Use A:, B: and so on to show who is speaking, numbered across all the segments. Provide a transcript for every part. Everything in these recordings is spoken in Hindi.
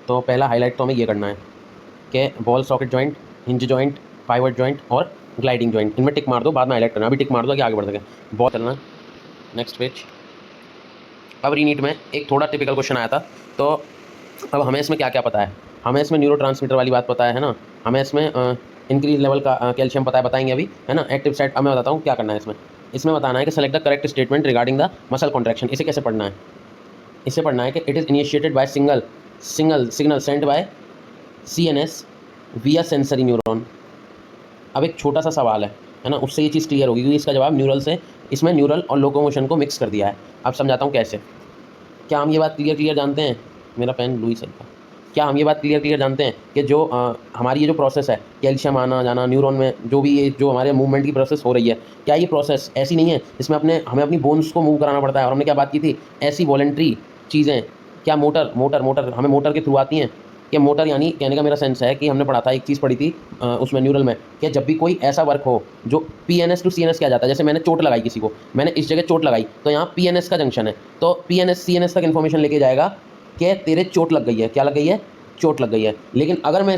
A: तो पहला हाईलाइट तो हमें ये करना है कि ball socket joint, hinge joint, pivot joint और ग्लाइडिंग जॉइंट, इनमें टिक मार दो, बाद में हाईलाइट करना। अभी टिक मार दो कि आगे बढ़ सके। बॉल चलना। Next page. अब रीनीट में एक थोड़ा टिपिकल क्वेश्चन आया था, तो अब हमें इसमें क्या क्या पता है। हमें इसमें न्यूरोट्रांसमीटर वाली बात पता है ना, हमें इसमें इंक्रीज लेवल का कैल्शियम पता है, बताएंगे अभी, है ना। एक्टिव साइट अब मैं बताता हूँ क्या करना है इसमें। इसमें बताना है कि select the correct statement regarding the muscle contraction. इसे कैसे पढ़ना है? इसे पढ़ना है कि it is initiated by single signal send by CNS via sensory neuron. अब एक छोटा सा सवाल है ना, उससे ये चीज़ क्लियर होगी क्योंकि इसका जवाब न्यूरल से, इसमें न्यूरल और लोकोमोशन को मिक्स कर दिया है। अब समझाता हूँ कैसे। क्या हम ये बात क्लियर जानते हैं? मेरा पेन लुई सही था। क्या हम ये बात क्लियर जानते हैं कि जो हमारी ये जो प्रोसेस है, कैल्शियम आना जाना न्यूरॉन में, जो भी ये जो हमारे मूवमेंट की प्रोसेस हो रही है, क्या ये प्रोसेस ऐसी नहीं है इसमें हमें अपनी बोन्स को मूव कराना पड़ता है? और हमने क्या बात की थी, ऐसी वॉलंटरी चीज़ें, क्या मोटर हमें मोटर के थ्रू आती हैं? कि मोटर यानी कहने का मेरा सेंस है कि हमने पढ़ा था, एक चीज़ पढ़ी थी उसमें न्यूरल में, कि जब भी कोई ऐसा वर्क हो जो PNS टू CNS किया जाता है, जैसे मैंने चोट लगाई किसी को, मैंने इस जगह चोट लगाई, तो यहाँ PNS का जंक्शन है, तो PNS CNS तक इन्फॉर्मेशन लेके जाएगा कि तेरे चोट लग गई है। क्या लग गई है? चोट लग गई है। लेकिन अगर मैं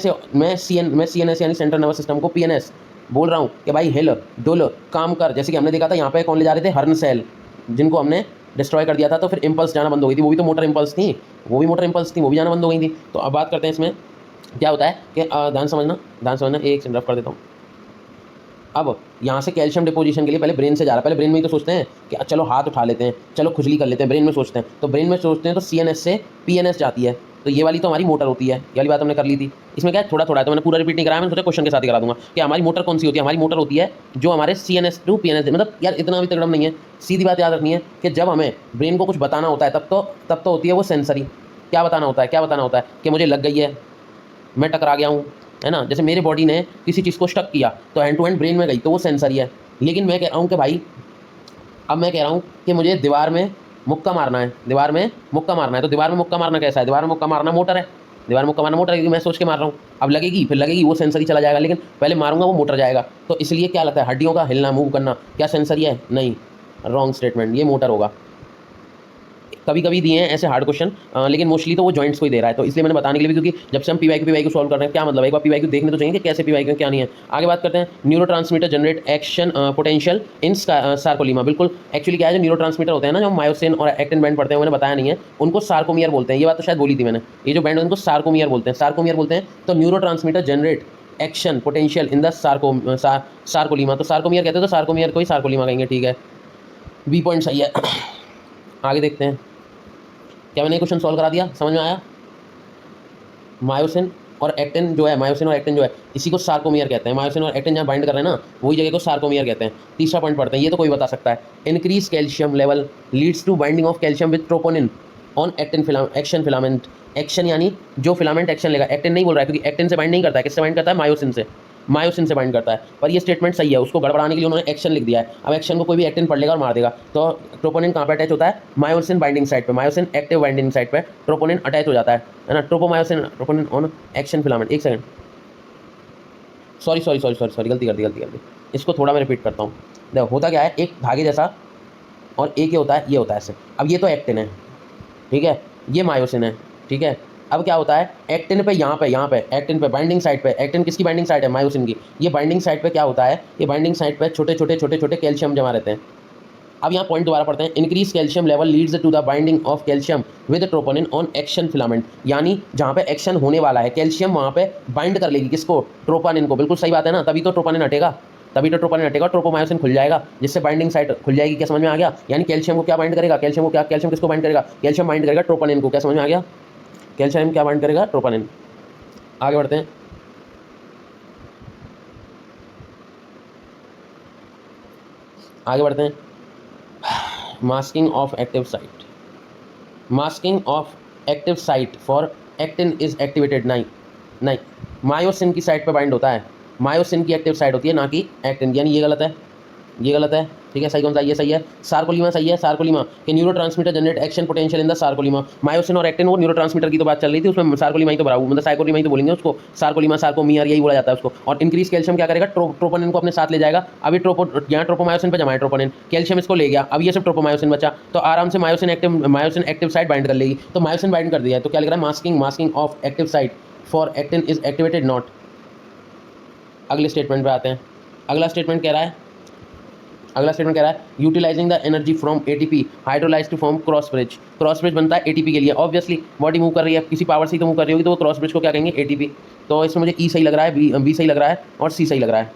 A: CNS यानी सेंट्रल नर्वस सिस्टम को PNS बोल रहा हूँ कि भाई हिल डुल काम कर, जैसे कि हमने देखा था यहाँ पे कौन ले जा रहे थे, हर्न सेल, जिनको हमने डिस्ट्रॉय कर दिया था, तो फिर इम्पल्स जाना बंद हो गई थी। वो भी तो मोटर इम्पल्स थी, वो भी जाना बंद हो गई थी। तो अब बात करते हैं इसमें क्या होता है कि ध्यान समझना, एक सेकंड रफ कर देता हूँ। अब यहाँ से कैल्शियम डिपोजिशन के लिए पहले ब्रेन से जा रहा है। पहले ब्रेन में ही तो सोचते हैं कि चलो हाथ उठा लेते हैं, चलो खुजली कर लेते हैं, ब्रेन में सोचते हैं। तो ब्रेन में सोचते हैं तो CNS से PNS जाती है, तो ये वाली तो हमारी मोटर होती है। ये वाली बात हमने कर ली थी। इसमें क्या है, थोड़ा थोड़ा है, तो मैंने पूरा रिपीट नहीं कराया, मैंने सोचा क्वेश्चन के साथ ही करा दूंगा कि हमारी मोटर कौन सी होती है। हमारी मोटर होती है जो हमारे CNS टू PNS, मतलब यार इतना भी तगड़म नहीं है, सीधी बात याद रखनी है कि जब हमें ब्रेन को कुछ बताना होता है तब तो होती है वो सेंसरी। क्या बताना होता है कि मुझे लग गई है, मैं टकरा गया हूँ, है ना। जैसे मेरे बॉडी ने किसी चीज़ को स्टक किया तो हैंड टू हैंड ब्रेन में गई, तो वो सेंसरी है। लेकिन मैं कह रहा हूँ कि भाई, अब मैं कह रहा हूँ कि मुझे दीवार में मुक्का मारना है, तो दीवार में मुक्का मारना कैसा है? दीवार में मुक्का मारना मोटर है, क्योंकि मैं सोच के मार रहा हूँ। अब लगेगी वो सेंसरी चला जाएगा, लेकिन पहले मारूंगा वो मोटर जाएगा। तो इसलिए क्या लगता है, हड्डियों का हिलना, मूव करना, क्या सेंसरी है? नहीं, रॉन्ग स्टेटमेंट, ये मोटर होगा। कभी कभी दिए हैं ऐसे हार्ड क्वेश्चन, लेकिन मोस्टली तो वो जॉइंट्स को ही दे रहा है, तो इसलिए मैंने बताने के लिए भी, क्योंकि जब से हम PYQ सॉल्व कर रहे हैं, क्या मतलब, एक बार PYQ देखने तो चाहिए कि कैसे PYQ क्या नहीं है। आगे बात करते हैं, neurotransmitter generate action potential in सार्कोलीमा। बिल्कुल, एक्चुअली क्या है, जो न्यूरोट्रांसमीटर होते हैं ना, जो मायोसिन और एक्टिन बैंड पढ़ते हैं, मैंने बताया नहीं है, उनको सार्कोमियर बोलते हैं। ये बात तो शायद बोली थी मैंने, ये जो बैंड है उनको सार्कोमियर बोलते हैं। तो neurotransmitter generate action potential in the सार्कोलीमा, तो सार्कोमियर कहते हैं, तो सार्कोमियर को ही सार्कोलीमा कहेंगे, ठीक है। बी पॉइंट सही है। आगे देखते हैं, क्या मैंने क्वेश्चन सॉल्व करा दिया, समझ में आया? मायोसिन और एक्टिन जो है, इसी को सार्कोमियर कहते हैं। मायोसिन और एक्टिन जहाँ बाइंड कर रहे हैं ना, वही जगह को सार्कोमियर कहते हैं। तीसरा पॉइंट पढ़ते हैं, ये तो कोई बता सकता है। Increase calcium level leads to binding of calcium with troponin on action filament. Action यानी जो फिलामेंट एक्शन लेगा, एक्टिन नहीं बोल रहा है, क्योंकि एक्टिन से बाइंड नहीं करता है, किससे बाइंड करता है? मायोसिन से बाइंड करता है। पर ये स्टेटमेंट सही है, उसको गड़बड़ाने के लिए उन्होंने एक्शन लिख दिया है। अब एक्शन को कोई भी एक्टिन पढ़ लेगा और मार देगा। तो ट्रोपोनिन कहाँ पे अटैच होता है? मायोसिन बाइंडिंग साइट पे, मायोसिन एक्टिव बाइंडिंग साइट पे ट्रोपोनिन अटैच हो जाता है ना। Troponin on action filament. एक सेकंड, सॉरी, गलती कर दी। इसको थोड़ा मैं रिपीट करता हूँ। देखो होता क्या है, एक धागे जैसा, और एक ये होता है ऐसे। अब ये तो एक्टिन है, ठीक है, ये मायोसिन है, ठीक है। अब क्या होता है, एक्टिन पे यहाँ पे एक्टिन पे बाइंडिंग साइट पे, एक्टिन किसकी बाइंडिंग साइट है? मायोसिन की। ये बाइंडिंग साइट पे क्या होता है, ये बाइंडिंग साइट पे छोटे छोटे कैल्शियम जमा रहते हैं। अब यहाँ पॉइंट दोबारा पढ़ते हैं, increase calcium level leads to the binding of calcium with troponin on action filament. यानी जहाँ पे एक्शन होने वाला है, कैल्शियम वहाँ पे बाइंड कर लेगी किसको? ट्रोपोनिन को। बिल्कुल सही बात है ना, तभी तो ट्रोपोनिन हटेगा, ट्रोपोमायोसिन खुल जाएगा, जिससे बाइंडिंग साइट खुल जाएगी। क्या समझ में आ गया? यानी कैल्शियम को क्या बाइंड करेगा? कैल्शियम किसको बाइंड करेगा? कैल्शियम बाइंड करेगा ट्रोपोनिन को। क्या समझ में आ गया? कैल्शियम क्या बाइंड करेगा? ट्रोपोनिन। आगे बढ़ते हैं, masking of active site for actin is activated. नहीं, मायोसिन की साइट पे बाइंड होता है, मायोसिन की एक्टिव साइट होती है, ना कि एक्टिन। यानी ये गलत है, ठीक है, सही कौन सा, ये सही है। सार्कोलीमा सही है, सार्कोलीमा के neurotransmitter generate action potential in the सार्कोलीमा। Myosin और एक्टिन, वो न्यूरोट्रांसमीटर की तो बात चल रही थी, उसमें सार्कोलीमा ही तो भरा हुआ, मतलब साइकोलीमा ही तो बोलेंगे उसको, सार्कोलीमा सार्कोमियर यही बोला जाता है उसको। और इंक्रीज कैल्शियम क्या करेगा, ट्रोपोनिन को अपने साथ ले जाएगा। अभी यहाँ ट्रोपोमायोसिन पे जमा है ट्रोपोनिन, कैल्शियम इसको ले गया, अब ये सब ट्रोपोमायोसिन बचा, तो आराम से मायोसिन एक्टिव साइट बाइंड कर लेगी। तो मायोसिन बाइंड कर दिया है, तो क्या लिख रहा है, masking of active site for actin is activated not. अगले स्टेटमेंट पे आते हैं। अगला स्टेटमेंट कह रहा है utilizing the energy from ATP hydrolyse to form cross bridge. Cross bridge बनता है एटीपी के लिए, ऑब्वियसली बॉडी मूव कर रही है, किसी पावर से ही तो मूव कर रही होगी, तो वो क्रॉस ब्रिज को क्या कहेंगे, एटीपी। तो इसमें मुझे ई सही लग रहा है, बी सही लग रहा है और सी सही लग रहा है।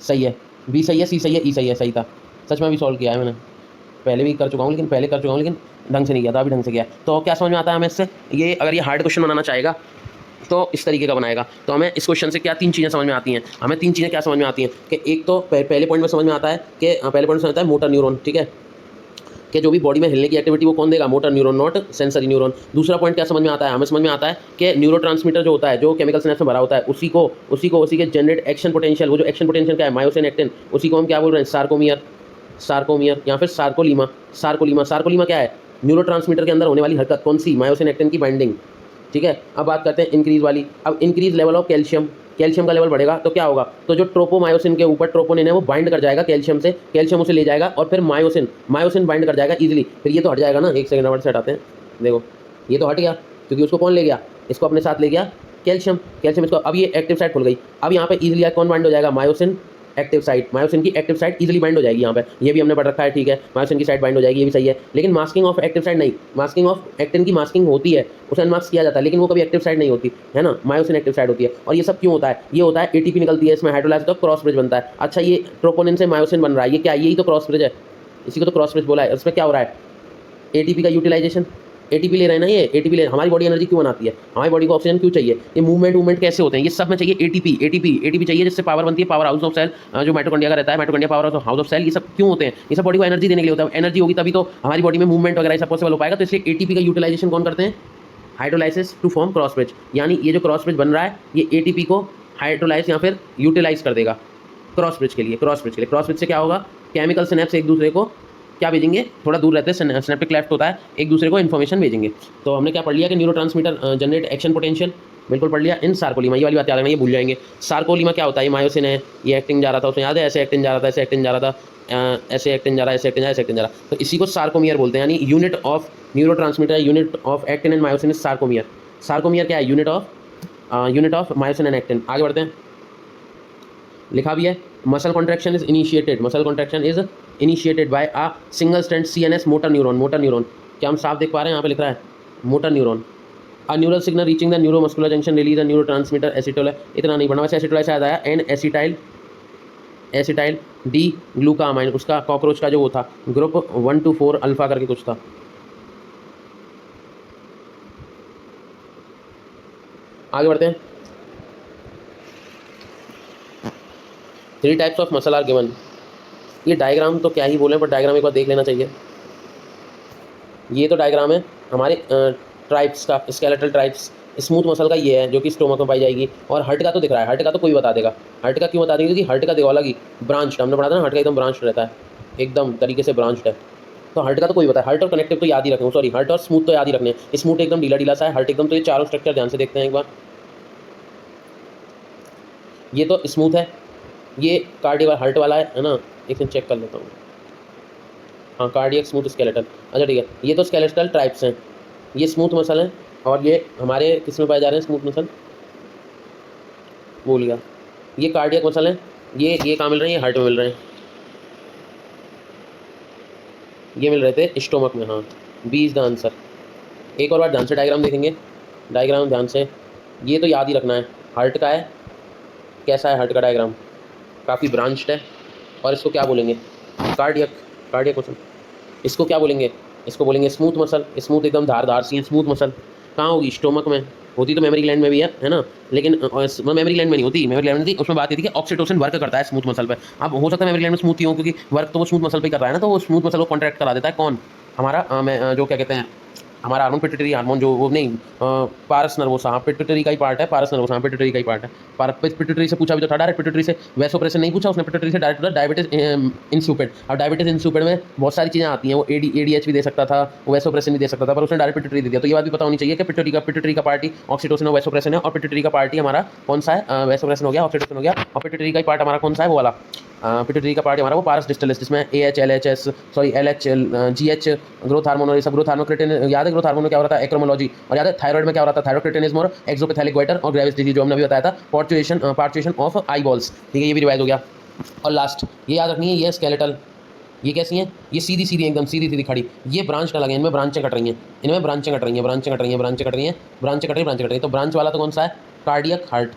A: सही है, बी सही है, सी सही है, ई सही है, सही था। सच में भी सॉल्व किया है मैंने, पहले भी कर चुका हूँ, लेकिन ढंग से नहीं किया था, अभी ढंग से किया। तो क्या समझ में आता है हमें इससे, ये अगर ये हार्ड क्वेश्चन बनाना चाहेगा तो इस तरीके का बनाएगा। तो हमें इस क्वेश्चन से क्या तीन चीज़ें समझ में आती हैं, हमें तीन चीज़ें क्या समझ में आती हैं कि एक तो पहले पॉइंट में समझ में आता है कि मोटर न्यूरॉन, ठीक है, कि जो भी बॉडी में हिलने की एक्टिविटी वो कौन देगा, motor neuron, not sensory neuron. दूसरा पॉइंट क्या समझ में आता है, हमें समझ में आता है कि न्यूरोट्रांसमीटर जो होता है, जो केमिकल सिनेप्स में भरा होता है, उसी के जनरेट एक्शन पोटेंशियल, वो जो एक्शन पोटेंशियल क्या है, मायोसिन एक्टिन, उसी को हम क्या बोल रहे हैं, सार्कोमियर या फिर सार्कोलीमा क्या है, न्यूरोट्रांसमीटर के अंदर होने वाली हरकत, कौन सी, मायोसिन एक्टिन की बाइंडिंग। ठीक है, अब बात करते हैं इंक्रीज वाली। अब इंक्रीज लेवल ऑफ कैल्शियम का लेवल बढ़ेगा तो क्या होगा, तो जो ट्रोपोमायोसिन के ऊपर ट्रोपोनिन है वो बाइंड कर जाएगा कैल्शियम से, कैल्शियम उसे ले जाएगा और फिर मायोसिन बाइंड कर जाएगा इजीली, फिर ये तो हट जाएगा ना। एक सेकंड वर्ड से हटाते हैं, देखो ये तो हट गया क्योंकि उसको कौन ले गया, इसको अपने साथ ले गया कैल्शियम इसको, अब ये एक्टिव साइट खुल गई। अब यहाँ पे इजीली कौन बाइंड हो जाएगा, मायोसिन की एक्टिव साइट इजीली बाइंड हो जाएगी। यहाँ पे ये भी हमने पढ़ रखा है, ठीक है, मायोसिन की साइट बाइंड हो जाएगी, ये भी सही है। लेकिन मास्किंग ऑफ एक्टिव साइट नहीं, मास्किंग ऑफ एक्टिन की मास्किंग होती है, उसे अनमास्क किया जाता है, लेकिन वो कभी एक्टिव साइट नहीं होती है ना, मायोसिन एक्टिव साइट होती है। और ये सब क्यों होता है, ये होता है एटीपी निकलती है इसमें, हाइड्रोलाइज तो क्रॉस ब्रिज बनता है। अच्छा, ये ट्रोपोनिन से मायोसिन बन रहा है, ये क्या, यही तो क्रॉस ब्रिज है, इसी को तो क्रॉस ब्रिज बोला है। इसमें क्या हो रहा है, एटीपी का यूटिलाइजेशन, एटीपी ले रहे हैं ना, ये एटीपी ले, हमारी बॉडी एनर्जी क्यों बनाती है, हमारी बॉडी को ऑक्सीजन क्यों चाहिए, ये मूवमेंट कैसे होते हैं, ये सब में चाहिए एटीपी चाहिए, जिससे पावर बनती है, पावर हाउस ऑफ सेल, जो माइटोकॉन्ड्रिया का रहता है, mitochondria power house of cell, ये सब क्यों होते हैं, ये सब बॉडी को एनर्जी देने के लिए होता है। एनर्जी होगी तभी तो हमारी बॉडी में मूवमेंट वगैरह सब पॉसिबल हो पाएगा। तो इसलिए एटीपी का यूटिलाइजेशन कौन करते हैं, hydrolysis to form cross bridge, यानी ये जो क्रॉस ब्रिज बन रहा है ये एटीपी को हाइड्रोलाइज या फिर यूटिलाइज कर देगा क्रॉस ब्रिज के लिए। क्रॉस ब्रिज से क्या होगा, केमिकल सिनेप्स एक दूसरे को क्या भेजेंगे, थोड़ा दूर रहते हैं, सिनेप्टिक क्लेफ्ट होता है, एक दूसरे को इन्फॉर्मेशन भेजेंगे। तो हमने क्या पढ़ लिया कि न्यूरोट्रांसमीटर जनरेट एक्शन पोटेंशियल, बिल्कुल पढ़ लिया। इन सार्कोलीमा, ये वाली बात याद रखना, ये भूल जाएंगे। सार्कोलीमा क्या होता है, ये मायोसिन है, ये एक्टिन जा रहा था, उसमें याद है, ऐसे एक्टिन जा रहा था, ऐसे एक्टिन जा रहा था, ऐसे एक्टिन जा रहा है, तो इसी को सार्कोमियर बोलते हैं, यानी unit of neurotransmitter, unit of actin and myosin is sarcomere. Sarcomere क्या है, unit of myosin and actin. आगे बढ़ते हैं, लिखा भी है, muscle contraction is initiated by a single strand CNS motor neuron. क्या हम साफ देख पा रहे हैं, यहाँ पे लिख रहा है motor neuron. A neural signal reaching the neuromuscular junction release the neurotransmitter एसिटोल, इतना नहीं पढ़ना, वैसे एसिटोल से याद आया, एन एसिटाइल डी ग्लूकामाइन, उसका कॉकरोच का जो वो था ग्रुप 124 अल्फा करके कुछ था। आगे बढ़ते हैं, 3 types of muscle are given. ये डायग्राम तो क्या ही बोले, बट डायग्राम एक बार देख लेना चाहिए। ये तो डायग्राम है हमारे ट्राइब्स का, स्केलेटल ट्राइब्स। स्मूथ मसल का ये है जो कि स्टोमक में पाई जाएगी, और हर्ट का तो दिख रहा है, हर्ट का तो कोई बता देगा। हर्ट का क्यों बता देंगे, क्योंकि हर्ट का देखो अलग ही ब्रांच, हमने पढ़ा था ना, हर्ट का एकदम ब्रांच रहता है, एकदम तरीके से ब्रांच्ड है। तो हर्ट का तो कोई बता है, हर्ट और कनेक्टिव तो याद ही रखें, सॉरी हर्ट और स्मूथ तो याद ही रखने। स्मूथ एकदम ढीला सा है, हर्ट एकदम, तो ये चारों स्ट्रक्चर ध्यान से देखते हैं एक बार। ये तो स्मूथ है, ये कार्डियक हर्ट वाला है ना, एक दिन चेक कर लेता हूँ। हाँ, कार्डियक स्मूथ स्केलेटल, अच्छा ठीक है। ये तो स्केलेटल ट्राइप्स हैं, ये स्मूथ मसल हैं, और ये हमारे किस में पाए जा रहे हैं स्मूथ मसल, भूल गया। ये कार्डियक मसल हैं, ये कहाँ मिल रहे हैं, ये हार्ट में मिल रहे हैं, ये मिल रहे थे स्टोमक में। हाँ, बी इज़ द आंसर। एक और बार ध्यान से डायग्राम देखेंगे, डायग्राम ध्यान से, ये तो याद ही रखना है, हार्ट का है, कैसा है हार्ट का डायग्राम, काफ़ी ब्रांच्ड है। और इसको क्या बोलेंगे, कार्डियक मसल। इसको क्या बोलेंगे, इसको बोलेंगे स्मूथ मसल। स्मूथ एकदम धारदार सी है स्मूथ मसल। कहाँ होगी, स्टोमक में होती, तो मेमोरी ग्लैंड में भी है ना, लेकिन मेमोरी ग्लैंड में नहीं होती, मेमोरी ग्लैंड में थी, उसमें बात ये थी कि ऑक्सीटोसिन वर्क करता है स्मूथ मसल पे। अब हो सकता है मेमोरी ग्लैंड में स्मूथ ही हो, क्योंकि वर्क तो वो स्मूथ मसल पे कर रहा है ना, तो वो स्मूथ मसल को कॉन्ट्रैक्ट करा देता है कौन, हमारा जो क्या कहते हैं हमारा हार्मोन पिट्यूटरी हार्मोन जो वो नहीं पारस नर्वोसा, हाँ पिट्यूटरी का ही पार्ट है, पारस नर्वोसा हाँ पिट्यूटरी का ही पार्ट है। पिट्यूटरी से पूछा भी तो था डायरेक्ट, पिट्यूटरी से वैसोप्रेशन नहीं पूछा उसने, पिट्यूटरी से डायरेक्ट डायबिटीज इंसुपिड। अब डायबिटीज इंसुपिड में बहुत सारी चीज़ें आती हैं, वो एडीएच भी दे सकता था, वो वैसोप्रेशन भी दे सकता था, पर उसने डायरेक्ट पिट्यूटरी दे दिया। तो ये बात भी पता होनी चाहिए कि पिट्यूटरी का पार्टी ऑक्सीटोसिन और वैसोप्रेशन है, और पिट्यूटरी का पार्टी हमारा कौन सा है, वैसोप्रेशन हो गया, ऑक्सीटोसिन हो गया, और पिट्यूटरी का ही पार्ट हमारा कौन सा है, वो वाला पिट्यूटरी का पार्ट हमारा वो पारस डिस्टलिस, जिसमें AH LHS sorry LH GH growth hormone और ये सब ग्रोथ हार्मोन क्रिटिन याद है, ग्रोथ हार्मोन में क्या हो रहा था एक्रोमोलॉजी, और याद है थायराइड में क्या हो रहा था थायरोक्रिटिनिज्म और एक्सोपेथेलिक गोइटर और ग्रेविस डिजीज जो हमने अभी बताया था, पार्चुएशन ऑफ आई बॉल्स, ठीक है ये भी रिवाइज हो गया। और लास्ट ये याद रखनी है, ये स्केलेटल, ये कैसी हैं, ये सीधी सीधी एकदम सीधी सीधी खड़ी, ये ब्रांच ना लगे, इनमें ब्रांचें कट रही हैं, इनमें ब्रांचें कट रही हैं, ब्रांचें कट रही हैं, ब्रांचें कट रही हैं, ब्रांचें कट रही ब्रांचें कट रही हैं। तो ब्रांच वाला तो कौन सा है, कार्डियक हार्ट,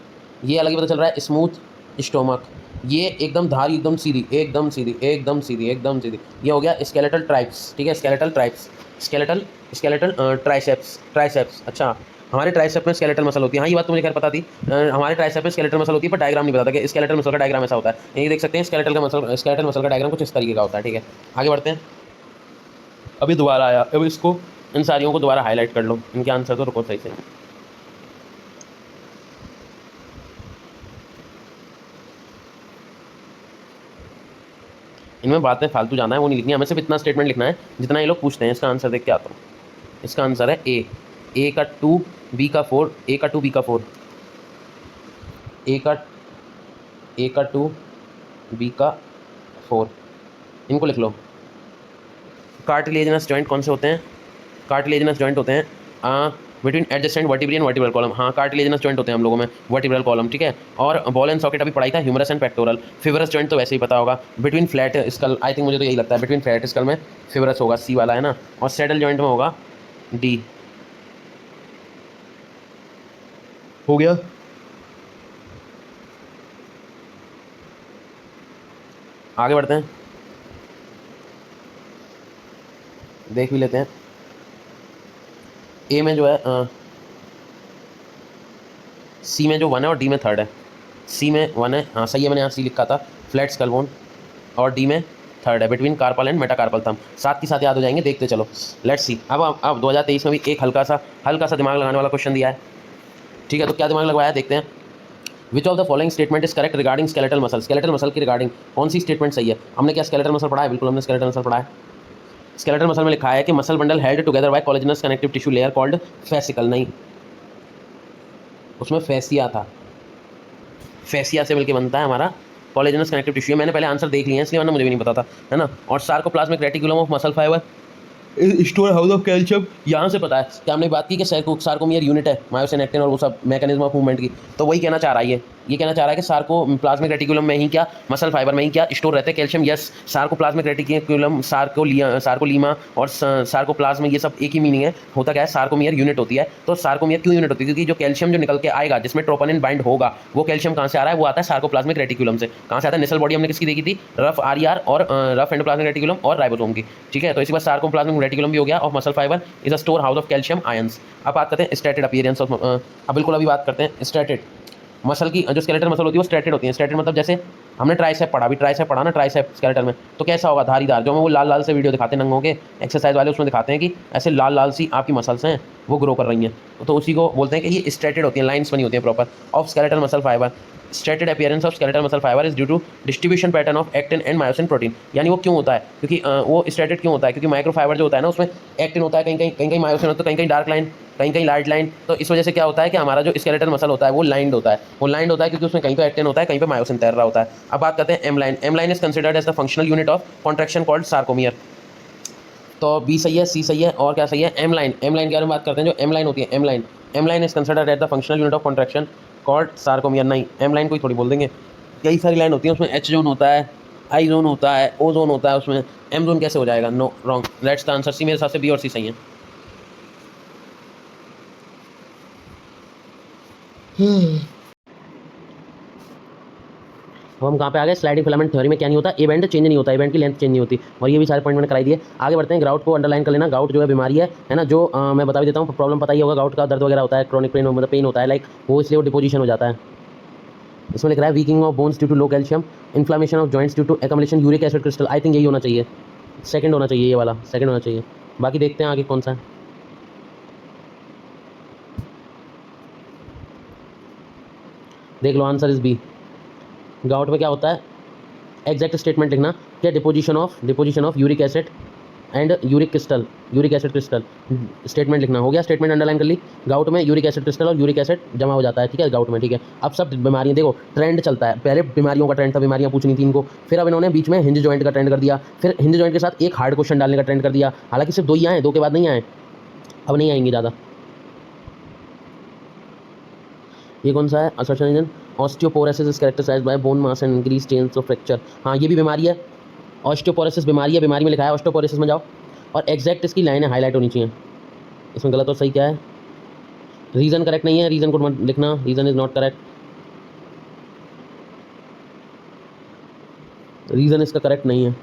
A: ये अलग ही पता चल रहा है, स्मूथ स्टोमक, ये एकदम धारी एकदम सीधी एकदम सीधी एकदम सीधी एकदम सीधी, ये हो गया स्केलेटल ट्राइप्स, ठीक है स्केलेटल ट्राइप्स, स्केलेटल स्केलेटल ट्राइसेप्स। अच्छा हमारे ट्राइसेप में स्केलेटल मसल होती है, हाँ ये बात तो मुझे खैर पता थी, हमारे ट्राइसेप में स्केलेटल मसल होती है, पर डायग्राम नहीं पता था कि स्केलेटल मसल का डायग्राम ऐसा होता है। ये देख सकते हैं स्केलेटल मसल का डायग्राम कुछ इस तरीके का होता है, ठीक है आगे बढ़ते हैं। अभी दोबारा आया, अब इसको इन सारियों को दोबारा हाईलाइट कर लो, इनके आंसर तो रुको सही से। इनमें बातें फालतू जाना है वो नहीं लिखनी है, हमें सिर्फ इतना स्टेटमेंट लिखना है जितना ये लोग पूछते हैं। इसका आंसर देख के आता हूँ, इसका आंसर है ए का 2 बी का 4, ए का 2 बी का 4, ए का 2 बी का 4, इनको लिख लो। कार्टिलेजिनस जॉइंट कौन से होते हैं, कार्टिलेजिनस जॉइंट होते हैं between adjacent vertebrae and vertebral column, हाँ कार्टिलेजिनस जॉइंट होते हैं हम लोगों में वर्टिब्रल कॉलम, ठीक है। और बॉल एंड सॉकेट अभी पढ़ाई था, humerus and pectoral. Fibrous joint तो वैसे ही पता होगा, between flat skull, I think मुझे तो यही लगता है बिटवीन फ्लैट स्कल में फिवरस होगा, सी वाला है ना, और सैडल जॉइंट में होगा डी, हो गया। आगे बढ़ते हैं, देख भी लेते हैं। ए में जो है सी में जो 1 है और डी में 3rd है, सी में 1 है, हाँ सही है, मैंने यहाँ सी लिखा था, फ्लैट स्कल बोन, और डी में 3rd है between carpal and metacarpal thumb, साथ के साथ याद हो जाएंगे, देखते चलो। लेट्स सी, अब 2023 में भी एक हल्का सा दिमाग लगाने वाला क्वेश्चन दिया है, ठीक है। तो क्या दिमाग लगवाया देखते हैं। Which of the following statement is correct regarding skeletal muscle, skeletal muscle की रिगार्डिंग कौन सी स्टेटमेंट सही है। हमने क्या स्केलेटल मसल पढ़ा है, बिल्कुल हमने स्केलेटल मसल पढ़ा है। स्केलेटल मसल में लिखा है कि muscle bundle held together by collagenous connective tissue layer called fascicle, नहीं उसमें फेसिया था, फेसिया से मिलकर बनता है हमारा कोलेजनस कनेक्टिव टिश्यू। मैंने पहले आंसर देख लिया है इसलिए वरना मुझे भी नहीं पता था, है ना। और sarcoplasmic reticulum of muscle fibre store house of calcium, यहाँ से पता है कि हमने बात की कि सार्कोमियर यूनिट है मायोसिन एक्टिन और वो सब मैकेनिज्म ऑफ मूवमेंट की, तो वही कहना चाह रहा है ये कहना चाह रहा है कि सार्कोप्लाज्मिक रेटिकुलम में ही क्या मसल फाइबर में ही क्या स्टोर रहते हैं कैल्शियम। यस, सार्कोप्लाज्मिक रेटिकुलम सार्कोलीमा और सार्कोप्लाज्म ये सब एक ही मीनिंग है। होता क्या है, सार्कोमियर यूनिट होती है। तो सार्कोमियर क्यों यूनिट होती है, क्योंकि जो कैल्शियम जो निकल के आएगा जिसमें ट्रोपोनिन बाइंड होगा, वो कैल्शियम कहाँ से आ रहा है, वो आता है सार्कोप्लाज्मिक रेटिकुलम से। कहाँ से आता है, नेसल बॉडी हमने किसकी देखी थी, रफ RER और रफ एंडोप्लाज्मिक रेटिकुलम और राइबोसोम की, ठीक है। तो इसी बात सार्कोप्लाज्मिक रेटिकुलम भी हो गया of muscle fibre is a store house of calcium ions. अब बात करते हैं स्ट्रेटेड अपीयरेंस ऑफ, अब बिल्कुल अभी बात करते हैं स्ट्रेटेड मसल की। जो स्केलेटल मसल होती है वो स्ट्रेटेड होती है। स्ट्रेटेड मतलब जैसे हमने ट्राइसेप पढ़ा, अभी ट्राइसेप पढ़ा ना, ट्राइसेप स्केलेटल में तो कैसा होगा, धारीदार, जो हमें वो लाल लाल से वीडियो दिखाते हैं नंगों के एक्सरसाइज वाले, उसमें दिखाते हैं कि ऐसे लाल लाल सी आपकी मसल्स हैं वो ग्रो कर रही हैं, तो उसी को बोलते हैं कि ये स्ट्रेटेड होती हैं, लाइन्स बनी होती हैं proper of skeletal muscle fibre. Striated appearance of skeletal muscle fibre is due to distribution pattern of actin and myosin protein. यानी वो क्यों होता है, क्योंकि वो स्ट्रेटेड क्यों होता है, क्योंकि माइक्रोफाइबर जो होता है ना उसमें एक्टिन होता है, कहीं मायोसिन होता है, कहीं डार्क लाइन, कहीं लाइट लाइन। तो इस वजह से क्या होता है कि हमारा जो स्केलेटल मसल होता है वो लाइंड होता है, क्योंकि उसमें कहीं पे एक्टिन होता है, कहीं पे मायोसिन तैर रहा होता है। अब बात करते हैं M line. M line is considered as the functional unit of contraction called sarcomere. तो बी सही है, सी सही है, और क्या सही है, एम लाइन। एम लाइन के बारे में बात करते हैं, जो एम लाइन होती है, M line is considered as the functional unit of contraction called sarcomere. नहीं, एम लाइन कोई थोड़ी बोल देंगे, कई सारी लाइन होती है, उसमें एच जोन होता है, आई जोन होता है, ओ जोन होता है, उसमें एम जोन कैसे हो जाएगा, no wrong, let's the answer C. मेरे हिसाब से बी और सी सही है। अब हम कहाँ पे आ गए, स्लाइडिंग फिलामेंट थ्योरी में क्या नहीं होता, इवेंट चेंज नहीं होता, इवेंट की लेंथ चेंज नहीं होती, और ये भी सारे पॉइंट मैंने कराई दिए। आगे बढ़ते हैं, गाउट को अंडरलाइन कर लेना। गाउट जो है बीमारी है ना, जो मैं बता भी देता हूँ, प्रॉब्लम पता ही होगा, गाउट का दर्द वगैरह होता है, क्रॉनिक पेन मतलब पेन होता है, लाइक वो इसलिए वो डिपोजिशन हो जाता है। इसमें लिख रहा है weakening of bones due to low calcium, inflammation of joints due to accumulation uric acid crystal. I think यही होना चाहिए, सेकंड होना चाहिए, ये वाला सेकंड होना चाहिए। बाकी देखते हैं आगे कौन सा है। देख लो आंसर इज बी। गाउट में क्या होता है, एग्जैक्ट स्टेटमेंट लिखना क्या, deposition of uric acid and uric acid crystal, statement लिखना हो गया, स्टेटमेंट अंडरलाइन कर ली। गाउट में यूरिक एसिड क्रिस्टल और यूरिक एसिड जमा हो जाता है, ठीक है गाउट में, ठीक है। अब सब बीमारियां देखो, ट्रेंड चलता है, पहले बीमारियों का ट्रेंड था, बीमारियां पूछनी थी इनको, फिर अब इन्होंने बीच में हिंज जॉइंट का ट्रेंड कर दिया, फिर हिंज जॉइंट के साथ एक हार्ड क्वेश्चन डालने का ट्रेंड कर दिया। हालांकि सिर्फ 2 ही आए, 2 के बाद नहीं आए, अब नहीं आएंगे ज़्यादा। ये कौन सा है, assertion reason, osteoporosis is characterized by bone mass and increase chance of fracture. हाँ ये भी बीमारी है, ऑस्टियोपोरोसिस बीमारी है, बीमारी में लिखा है ऑस्टियोपोरोसिस में जाओ, और एग्जैक्ट इसकी लाइन है, हाईलाइट होनी चाहिए। इसमें गलत और सही क्या है, रीज़न करेक्ट नहीं है, रीज़न को मत लिखना, reason is not correct, reason इसका करेक्ट नहीं है।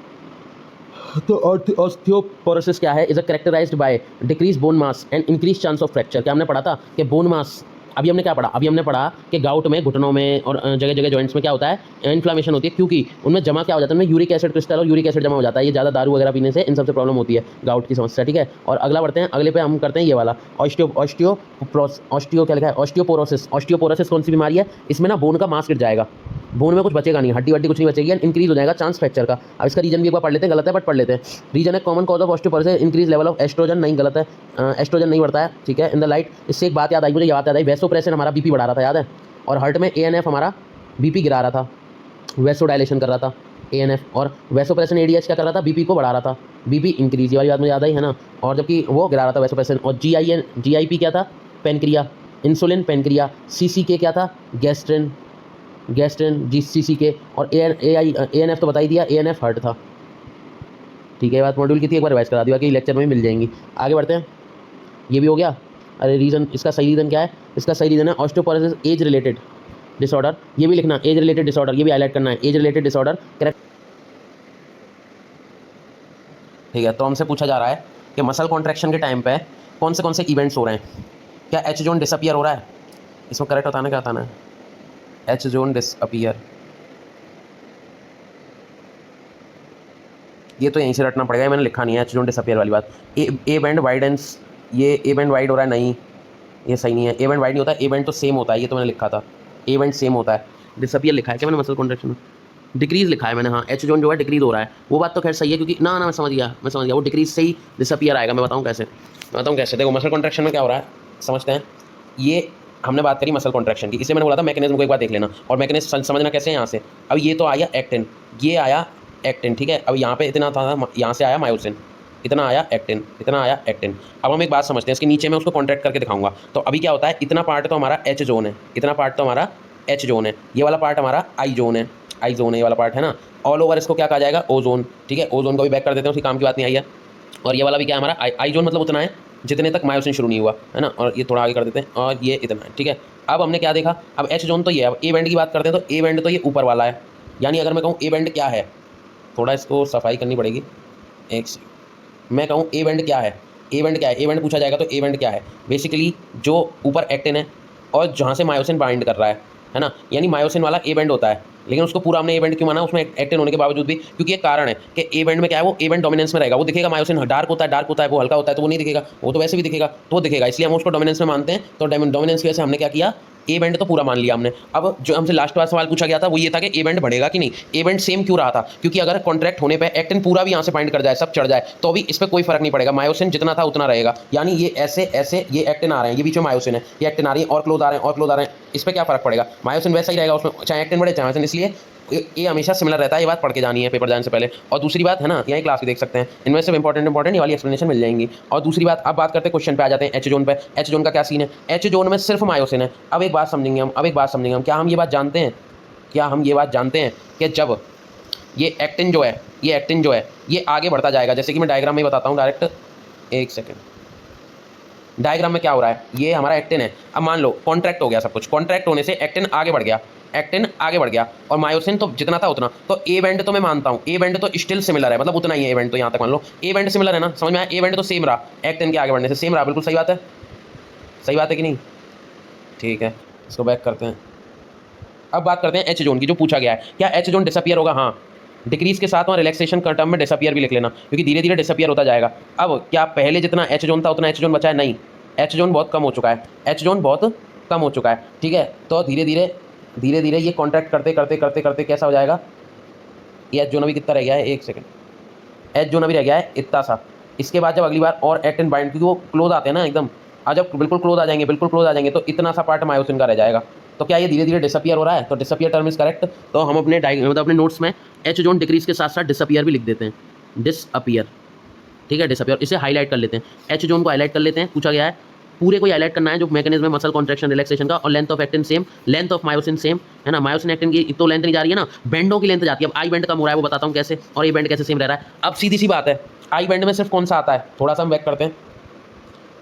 A: तो ऑस्टियोपोरोसिस क्या है, is a characterized by decrease bone mass and increase chance of fracture. क्या हमने पढ़ा था कि बोन मास, अभी हमने क्या पढ़ा, अभी हमने पढ़ा कि गाउट में, घुटनों में और जगह जगह जॉइंट्स में क्या होता है, इन्फ्लामेशन होती है, क्योंकि उनमें जमा क्या हो जाता है, उनमें यूरिक एसिड क्रिस्टल और यूरिक एसिड जमा हो जाता है। ये ज़्यादा दारू वगैरह पीने से इन सबसे प्रॉब्लम होती है, गाउट की समस्या, ठीक है। और अगला बढ़ते हैं, अगले पे हम करते हैं ये वाला ऑस्टियो क्या लिखा है, ऑस्टियोपोरोसिस कौन सी बीमारी है, इसमें ना बोन का मास गिर जाएगा, बोन में कुछ बचेगा नहीं, हड्डी वड्डी कुछ नहीं बचेगी, इंक्रीज हो जाएगा चांस फ्रैक्चर का। अब इसका रीजन भी एक बार पढ़ लेते हैं, गलत है बट पढ़ लेते हैं। रीजन है common cause of osteoporosis increase level of oestrogen, नहीं गलत है, एस्ट्रोजन नहीं बढ़ता है, ठीक है। इन द लाइट, इससे एक बात याद आई मुझे, बात याद आई, वैसोप्रेशन हमारा बीपी बढ़ा रहा था, याद है, और हार्ट में एएनएफ हमारा बीपी गिरा रहा था, वैसो डायलेशन कर रहा था एएनएफ, और वैसोप्रेशन एडीएच क्या कर रहा था, बीपी को बढ़ा रहा था, बीपी इंक्रीज, ये वाली बात मुझे याद आई है ना। और जबकि वो गिरा रहा था वैसोप्रेशन, और जीआईपी क्या था, पेनक्रिया, इंसुलिन पेनक्रिया, सीसीके क्या था, गैस्ट्रिन जीसीसीके, और एएनएफ तो बता ही दिया, एएनएफ हार्ट था, ठीक है। ये बात मॉड्यूल की थी, एक बार रिवाइज करा दी, बाकी लेक्चर में मिल जाएंगी। आगे बढ़ते हैं, ये भी हो गया। अरे रीज़न, इसका सही रीज़न क्या है, इसका सही रीज़न है ऑस्टियोपोरोसिस एज रिलेटेड डिसऑर्डर, ये भी लिखना, एज रिलेटेड डिसऑर्डर, ये भी हाईलाइट करना है, एज रिलेटेड डिसऑर्डर, करेक्ट, ठीक है। तो हमसे पूछा जा रहा है कि मसल कॉन्ट्रैक्शन के टाइम पे कौन से इवेंट्स हो रहे हैं, क्या एच जोन डिसअपियर हो रहा है, इसमें करेक्ट बताना, क्या बताना है, एच जोन डिसअपियर, ये तो यहीं से रटना पड़ेगा, मैंने लिखा नहीं है एच जोन डिसअपियर वाली बात। ए बैंड वाइडेंस, ये ए बैंड वाइड हो रहा है, नहीं ये सही नहीं है, ए बैंड वाइड नहीं होता, ए बैंड तो सेम होता है, ये तो मैंने लिखा था, ए बैंड सेम होता है, डिसअपियर लिखा है क्या मैंने मसल कॉन्ट्रैक्शन में, डिक्रीज लिखा है मैंने, हाँ एच जोन जो है डिक्रीज हो रहा है, वो बात तो खैर सही है, क्योंकि ना मैं समझ गया, वो डिक्रीज से ही डिसअपियर आएगा। मैं बताऊँ कैसे, देखो मसल कॉन्ट्रैक्शन में क्या हो रहा है समझते हैं। ये हमने बात करी मसल कॉन्ट्रैक्शन की, इसलिए मैंने बोला था मैकेनिज्म को एक बार देख लेना, और मैकेनिज्म समझना कैसे है यहाँ से। अब ये तो आया एक्टिन, ये आया एक्टिन, ठीक है। अब यहाँ पे इतना था, यहाँ से आया मायोसिन, इतना आया एक्टिन, इतना आया एक्टिन। अब हम एक बात समझते हैं, इसके नीचे मैं उसको कॉन्ट्रैक्ट करके दिखाऊंगा। तो अभी क्या होता है, इतना पार्ट तो हमारा एच जोन है, इतना पार्ट तो हमारा एच जोन है, ये वाला पार्ट हमारा आई जोन है, ये वाला पार्ट है ना। ऑल ओवर इसको क्या कहा जाएगा, ओजोन, ठीक है। ओजोन को भी बैक कर देते हैं, उसकी काम की बात नहीं आई है। और ये वाला भी क्या है हमारा आई जोन, मतलब उतना है जितने तक मायोसिन शुरू नहीं हुआ है ना, और ये थोड़ा आगे कर देते हैं, और ये इतना है, ठीक है। अब हमने क्या देखा, अब एच जोन तो ये है, अब ए बैंड की बात करते हैं, तो ए बैंड तो ये ऊपर वाला है, यानी अगर मैं कहूँ ए बैंड क्या है, थोड़ा इसको सफाई करनी पड़ेगी, एक सेकंड, मैं कहूँ ए बैंड क्या है, ए बैंड क्या है, ए बैंड पूछा जाएगा तो ए बैंड क्या है, बेसिकली जो ऊपर एक्टिन है और जहाँ से मायोसिन बाइंड कर रहा है ना, यानी मायोसिन वाला ए बैंड होता है। लेकिन उसको पूरा हमने ए बैंड क्यों माना, उसमें एक्टिन होने के बावजूद भी, क्योंकि एक कारण है कि ए बैंड में क्या है, वो ए बैंड डोमिनेंस में रहेगा, वो दिखेगा, मायोसिन डार्क होता है, वो हल्का होता है तो वो नहीं दिखेगा, वो तो वैसे भी दिखेगा, तो वो दिखेगा, इसलिए हम उसको डोमिनेंस में मानते हैं। तो डोमिनेंस की वजह से हमने क्या किया, ए बैंड तो पूरा मान लिया हमने। अब जो हमसे लास्ट वाला सवाल पूछा गया था वो ये था कि ए बैंड बढ़ेगा कि नहीं, ए बैंड सेम क्यों रहा था, क्योंकि अगर कॉन्ट्रैक्ट होने पे एक्टिन पूरा भी यहाँ से बाइंड कर जाए, सब चढ़ जाए, तो भी इस पर कोई फर्क नहीं पड़ेगा, मायोसिन जितना था उतना रहेगा। यानी ये ऐसे ये एक्टिन आ रहे हैं, ये बीच में मायोसिन है, ये एक्टिन आ रही है और क्लोज आ रहे हैं, इस पर क्या फर्क पड़ेगा, मायोसिन वैसा ही रहेगा उसमें, चाहे एक्टिन बढ़े चाहे मायोसिन, इसलिए ये हमेशा सिमिलर रहता है। ये बात पढ़ के जानी है पेपर जाने से पहले। और दूसरी बात है ना, यहाँ क्लास भी देख सकते हैं, इनमें से इंपॉर्टेंट ये वाली एक्सप्लेनेशन मिल जाएंगी। और दूसरी बात, अब बात करते हैं क्वेश्चन पे आ जाते हैं, एच जोन पे। एच जोन का क्या सीन है, एच जोन में सिर्फ मायोसिन है। अब एक बात समझेंगे हम, क्या हम ये बात जानते हैं, कि जब ये एक्टिन जो है ये आगे बढ़ता जाएगा, जैसे कि मैं डायग्राम में बताता हूँ डायरेक्ट, एक सेकेंड। डायग्राम में क्या हो रहा है, ये हमारा एक्टिन है, अब मान लो कॉन्ट्रैक्ट हो गया सब कुछ, कॉन्ट्रैक्ट होने से एक्टिन आगे बढ़ गया, और मायोसिन तो जितना था उतना। तो ए बैंड तो मैं मानता हूँ, ए बैंड तो स्टिल सिमिलर है, मतलब उतना ही है ए बैंड, तो यहाँ तक मान लो ए बैंड सिमिलर है ना, समझ में आया, ए बैंड तो सेम रहा, एक्टिन के आगे बढ़ने से सेम रहा, बिल्कुल सही बात है कि नहीं, ठीक है। इसको बैक करते हैं, अब बात करते हैं एच जोन की, जो पूछा गया है, क्या एच जोन डिसअपियर होगा, हाँ डिक्रीज के साथ वहाँ रिलैक्सेशन का टर्म में डिसअपियर भी लिख लेना, क्योंकि धीरे धीरे डिसअपियर होता जाएगा। अब क्या पहले जितना एच जोन था उतना एच जोन बचा है, नहीं, एच जोन बहुत कम हो चुका है, ठीक है। तो धीरे धीरे धीरे धीरे ये कॉन्ट्रैक्ट करते करते करते करते कैसा हो जाएगा, ये एच जोन अभी कितना रह गया है, एक सेकंड, एच जोन अभी रह गया है इतना सा। इसके बाद जब अगली बार और एक्टिन बाइंड, क्योंकि वो क्लोज आते हैं ना एकदम, और जब बिल्कुल क्लोज आ जाएंगे, बिल्कुल क्लोज आ जाएंगे, तो इतना सा पार्ट मायोसिन का रह जाएगा। तो क्या ये धीरे धीरे डिसअपियर हो रहा है? तो डिसअपियर टर्म इज करेक्ट। तो हम अपने मतलब अपने नोट्स में एच जोन डिक्रीज के साथ साथ डिसअपियर भी लिख देते हैं, डिसअपियर, ठीक है, डिसअपियर। इसे हाईलाइट कर लेते हैं, एच जोन को हाईलाइट कर लेते हैं। पूछा गया है पूरे को हाईलाइट करना है जो मैकेनिज्म है मसल कॉन्ट्रैक्शन रिलैक्सेशन का, और length of actin same, length of myosin same, है ना। मायोसिन एक्टिन की तो लेंथ नहीं जा रही है ना, बेंडों की लेंथ जाती है। अब आई बेंड कम हो रहा है वो बताता हूँ कैसे, और ये बेंड कैसे सेम रह रहा है। अब सीधी सी बात है, आई बेंड में सिर्फ कौन सा आता है, थोड़ा सा हम बैक करते हैं।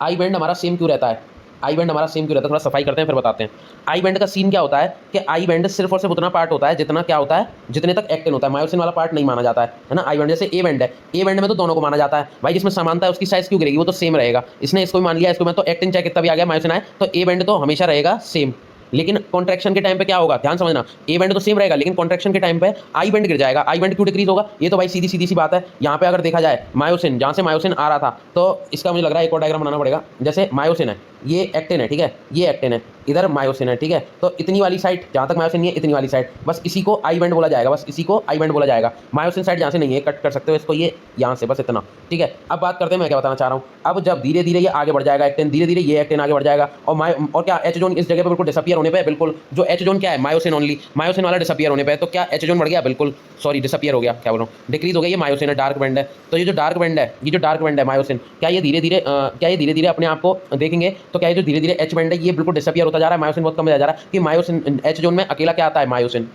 A: आई बेंड हमारा सेम क्यों रहता है, आई बेंड हमारा सेम क्यों रहता है, थोड़ा सफाई करते हैं फिर बताते हैं। आई बेंड का सीन क्या होता है कि आई बेंड सिर्फ और सिर्फ उतना पार्ट होता है जितना क्या होता है, जितने तक एक्टिन होता है। मायोसिन वाला पार्ट नहीं माना जाता है ना। आई बेंड जैसे ए बेंड है, ए बेंड में तो दोनों को माना जाता है भाई, जिसमें समानता है उसकी साइज क्यों गिरेगी, वो तो सेम रहेगा। इसने इसको भी मान लिया, इसको मैं, तो एक्टिन चाहे कितना भी आ गया, मायोसिन आए, तो ए बेंड तो हमेशा रहेगा सेम। लेकिन कॉन्ट्रैक्शन के टाइम पे क्या होगा, ध्यान समझना, ए बेंड तो सेम रहेगा, लेकिन कॉन्ट्रैक्शन के टाइम पे आई बेंड गिर जाएगा। आई बेंड क्यों डिक्रीज होगा, ये तो भाई सीधी सीधी सी बात है। यहाँ पे अगर देखा जाए मायोसिन, जहाँ से मायोसिन आ रहा था, तो इसका मुझे लग रहा है एक और डायग्राम बनाना पड़ेगा। जैसे मायोसिन है, ये एक्टिन है, ठीक है, ये एक्टिन है, इधर मायोसिन है, ठीक है। तो इतनी वाली साइड जहाँ तक मायोसिन नहीं है, इतनी वाली साइड, बस इसी को आई बेंड बोला जाएगा, बस इसी को आई बेंड बोला जाएगा। मायोसिन साइड जहाँ से नहीं है, कट कर सकते हो इसको, ये यहाँ से, बस इतना, ठीक है। अब बात करते हैं मैं क्या बताना चाह रहा हूँ। अब जब धीरे धीरे ये आगे बढ़ जाएगा एक्टिन, धीरे धीरे ये एक्टिन आगे बढ़ जाएगा, और क्या एच जोन इस जगह पर बिल्कुल डिसअपियर होने पर, बिल्कुल जो एच जोन क्या है, मायोसिन ओनली, मायोसिन वाला डिसअपियर होने पर, तो क्या एच जोन बढ़ गया, बिल्कुल सॉरी डिसअपियर हो गया, क्या बोल रहा हूँ, डिक्रीज हो गया। ये मायोसिन है, डार्क बेंड है। तो ये जो डार्क बेंड है, ये जो डार्क बेंड है मायोसिन, क्या ये धीरे धीरे अपने आप को देखेंगे तो क्या ये जो धीरे धीरे एच बेंड है ये बिल्कुल डिसअपियर होता जा रहा है, मायोसिन बहुत कम जा रहा है। कि मायोसिन एच जोन में अकेला क्या आता है, मायोसिन,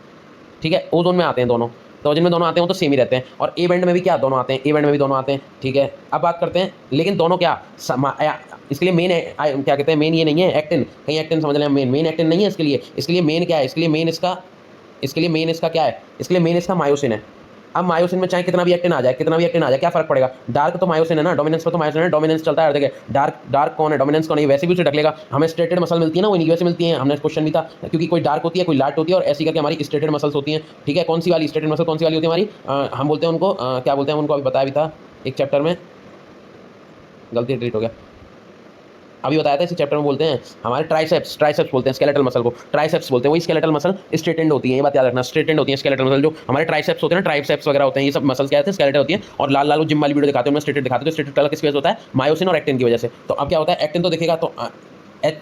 A: ठीक है, ओ जोन में आते हैं दोनों, तो जिनमें दोनों आते हैं वो तो सेम ही रहते हैं। और ए बैंड में भी क्या दोनों आते हैं, ए बैंड में भी दोनों आते हैं, ठीक है। अब बात करते हैं, लेकिन दोनों क्या इसके लिए मेन क्या कहते हैं, मेन ये नहीं है एक्टिन, कहीं एक्टिन समझ लें, मेन एक्टिन नहीं है इसके लिए मेन क्या है, इसके लिए मेन इसका क्या है, इसके लिए मेन इसका मायोसिन है। अब मायोसिन में चाहे कितना भी एक्टिन आ जाए, क्या फर्क पड़ेगा, डार्क तो मायोसिन है ना, डोमिनेंस पे तो मायोसिन है, डोमिनेंस चलता है। देखिए डार्क कौन है, डोमिनेंस कौन है, वैसे भी उसे ढक लेगा। हमें स्ट्रेटेड मसल मिलती है ना, वो इन्हीं वैसे मिलती है, हमने क्वेश्चन भी था, क्योंकि कोई डार्क होती है, कोई लाइट होती है, और ऐसी करके हमारी स्ट्रेटेड मसल्स होती हैं, ठीक है। कौन सी वाली स्ट्रेटेड मसल, कौन सी वाली होती है हमारी, हम बोलते हैं उनको क्या बोलते हैं, उनको अभी बताया भी था एक चैप्टर में, गलती डिलीट हो गया, अभी बताया था इसी चैप्टर में, बोलते हैं हमारे ट्राइसेप्स बोलते हैं, स्केलेटल मसल को ट्राइसेप्स बोलते हैं। वही स्केलेटल मसल स्ट्रेटेंड होती है, ये बात याद रखना, स्ट्रेटेंड होती है स्केलेटल मसल, जो हमारे ट्राइसेप्स होते हैं ना, ट्राइसेप्स वगैरह होते हैं, ये सब मसल क्या होते हैं, स्केलेटल होती है। और लाल लाल जिम वाली वीडियो दिखाते हैं, उनमें स्ट्रेटेड दिखाते हैं, तो स्ट्रेटेड कलर किसकी वजह से होता है, मायोसिन और एक्टिन की वजह से। तो अब क्या होता है, एक्टिन तो दिखेगा, तो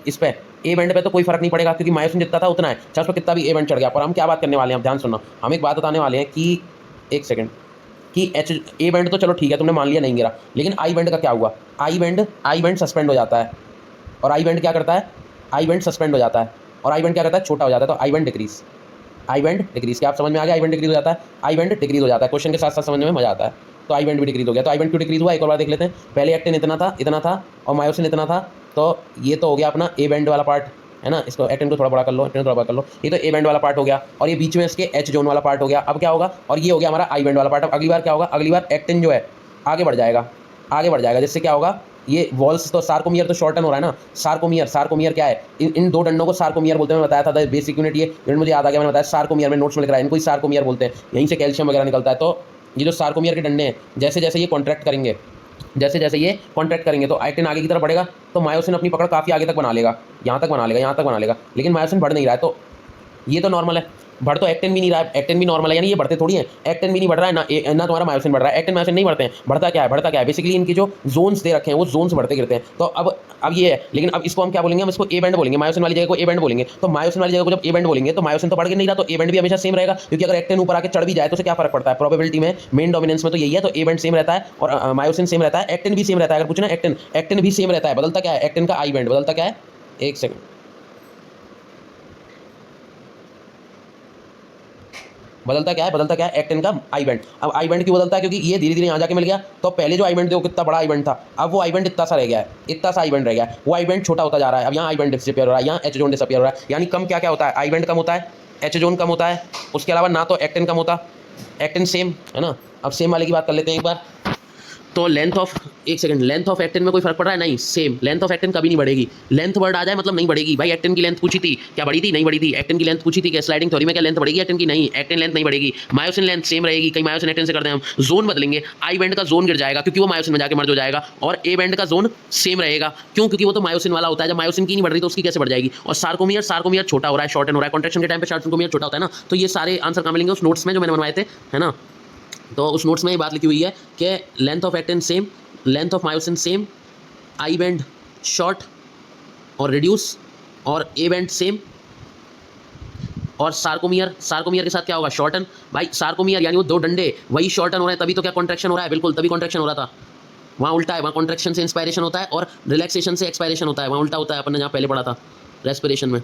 A: इस पे ए बैंड पे तो कोई फर्क नहीं पड़ेगा, क्योंकि मायोसिन जितना था उतना है, चाहे उस पर कितना भी ए बैंड चढ़ गया। पर हम क्या बात करने वाले हैं, आप ध्यान सुनना, हम एक बात बताने वाले हैं कि एक सेकंड, कि एच ए बैंड तो चलो ठीक है, तुमने मान लिया नहीं गिरा, लेकिन आई बैंड का क्या हुआ, आई बैंड सस्पेंड हो जाता है, और आई बैंड क्या करता है, आई बैंड सस्पेंड हो जाता है, और आई बैंड क्या करता है, छोटा हो जाता है, तो आई बैंड डिक्रीज, क्या आप समझ में आ गया, आई बैंड डिक्रीज हो जाता है, आई बैंड डिक्रीज हो जाता है, क्वेश्चन के साथ साथ समझने में मजा आता है। तो आई बैंड भी डिक्रीज हो गया, तो आई बैंड क्यों डिक्रीज हुआ, एक और बार देख लेते हैं। पहले एक्टिन इतना था और मायोसिन इतना था, तो ये तो हो गया अपना ए बैंड वाला पार्ट, है ना। इसको एक्टिन को थोड़ा बड़ा कर लो, एक्टिन थोड़ा बड़ा कर लो, ये तो ए बैंड वाला पार्ट हो गया, और ये बीच में इसके एच जोन वाला पार्ट हो गया। अब क्या होगा, और ये हो गया हमारा आई बैंड वाला पार्ट। अब अगली बार क्या होगा, अगली बार एक्टिन जो है आगे बढ़ जाएगा, जिससे क्या होगा, ये वॉल्स तो सार्कोमियर तो शॉर्टन हो रहा है ना, सार्कोमियर क्या है, इन दो डंडों को सार्कोमियर बोलते हैं, मैं बताया था बेसिक यूनिट, ये मुझे याद आ गया, मैंने बताया सार्कोमियर में नोट्स में लिख रहा है, इनको ही सार्कोमियर बोलते हैं, यहीं से कैल्शियम वगैरह निकलता है। तो ये जो सार्कोमियर के डंडे हैं, जैसे जैसे ये कॉन्ट्रैक्ट करेंगे, तो एक्टिन आगे की तरफ बढ़ेगा, तो मायोसिन अपनी पकड़ काफ़ी आगे तक बना लेगा, यहाँ तक बना लेगा, लेकिन मायोसिन बढ़ नहीं रहा है, तो ये तो नॉर्मल है, बढ़ तो एक्टिन भी नहीं रहा है, एक्टिन भी नॉर्मल है, यानी ये बढ़ते थोड़ी हैं, एक्टिन भी नहीं बढ़ रहा है ना तुम्हारा मायोसिन बढ़ रहा है, एक्टिन मायोसिन नहीं बढ़ते हैं, बढ़ता क्या है, बेसिकली इनकी जो जोन्स दे रखे हैं वो जोन्स बढ़ते गिरते हैं। तो अब ये है, लेकिन अब इसको हम क्या बोलेंगे, हम इसको ए बैंड बोलेंगे, मायोसिन वाली जगह को ए बैंड बोलेंगे। तो मायोसिन वाली जगह को जब ए बैंड बोलेंगे, तो मायोसिन तो बढ़ के नहीं रहा, तो ए बैंड भी हमेशा सेम रहेगा, क्योंकि अगर एक्टिन ऊपर आके चढ़ भी जाए तो उसे क्या फर्क पड़ता है, प्रोबेबिलिटी में मेन डोमिनेंस में तो यही है, तो ए बैंड सेम रहता है और मायोसिन सेम रहता है, एक्टिन भी सेम रहता है। अगर पूछना एक्टिन भी सेम रहता है, बदलता क्या है, एक्टिन का आई बैंड बदलता क्या है, एक सेकंड, बदलता क्या है, एक्टिन का आई बैंड। अब आई बैंड क्यों बदलता है, क्योंकि ये धीरे धीरे यहाँ जाके मिल गया, तो पहले जो आई बैंड देखो कितना बड़ा आई बैंड था, अब वो आई बैंड इतना सा रह गया है, इतना सा आई बैंड रह गया है, वो आई बैंड छोटा होता जा रहा है। अब यहाँ आई बैंड डिसअपियर हो रहा है, यहाँ एच जोन डिसअपियर हो रहा है, यानी कम क्या क्या होता है, आई बैंड कम होता है, एच जोन कम होता है, उसके अलावा ना तो एक्टिन कम होता, एक्टिन सेम है ना। अब सेम वाले की बात कर लेते हैं एक बार, तो लेंथ ऑफ, एक सेकंड, लेंथ ऑफ एक्टिन में कोई फर्क पड़ रहा है? नहीं, सेम लेंथ ऑफ एक्टिन कभी नहीं बढ़ेगी। लेंथ वर्ड आ जाए मतलब नहीं बढ़ेगी भाई। एक्टिन की लेंथ पूछी थी, क्या बढ़ी थी? नहीं बढ़ी थी। एक्टिन की लेंथ पूछी थी, क्या स्लाइडिंग थ्योरी में क्या लेंथ बढ़ेगी एक्टिन की? नहीं, एक्टिन लेंथ नहीं बढ़ेगी। मायोसिन लेंथ सेम रहेगी। कई मायोसिन एक्टिन से करते हैं हम, जोन बदलेंगे, आई बैंड का जोन गिर जाएगा क्योंकि वो मायोसिन में जाके मर्ज हो जाएगा, और ए बैंड का जोन सेम रहेगा। क्यों? क्योंकि वो तो मायोसिन वाला होता है। जब मायोसिन की नहीं बढ़ रही तो उसकी कैसे बढ़ जाएगी? और सार्कोमियर, सार्कोमियर छोटा हो रहा है, शॉर्टन हो रहा है, कॉन्ट्रैक्शन के टाइम पे सार्कोमियर छोटा होता है ना। तो ये सारे आंसर कहाँ मिलेंगे? उस नोट्स में जो मैंने बनवाए थे, है ना। तो उस नोट्स में ये बात लिखी हुई है कि length of actin same, length of myosin same, I band short और रिड्यूस, और ए बैंड सेम, और सार्कोमियर, सार्कोमियर के साथ क्या होगा? शॉर्टन। भाई सार्कोमियर यानी वो दो डंडे वही शॉर्टन हो रहे हैं, तभी तो क्या कॉन्ट्रैक्शन हो रहा है? बिल्कुल, तभी कॉन्ट्रैक्शन हो रहा था। वहाँ उल्टा है, वहाँ कॉन्ट्रैक्शन से इंस्पायरेशन होता है और रिलैक्सेशन से एक्सपायरेशन होता है। वहाँ उल्टा होता है, अपन ने जहाँ पहले पढ़ा था रेस्पिरेशन में।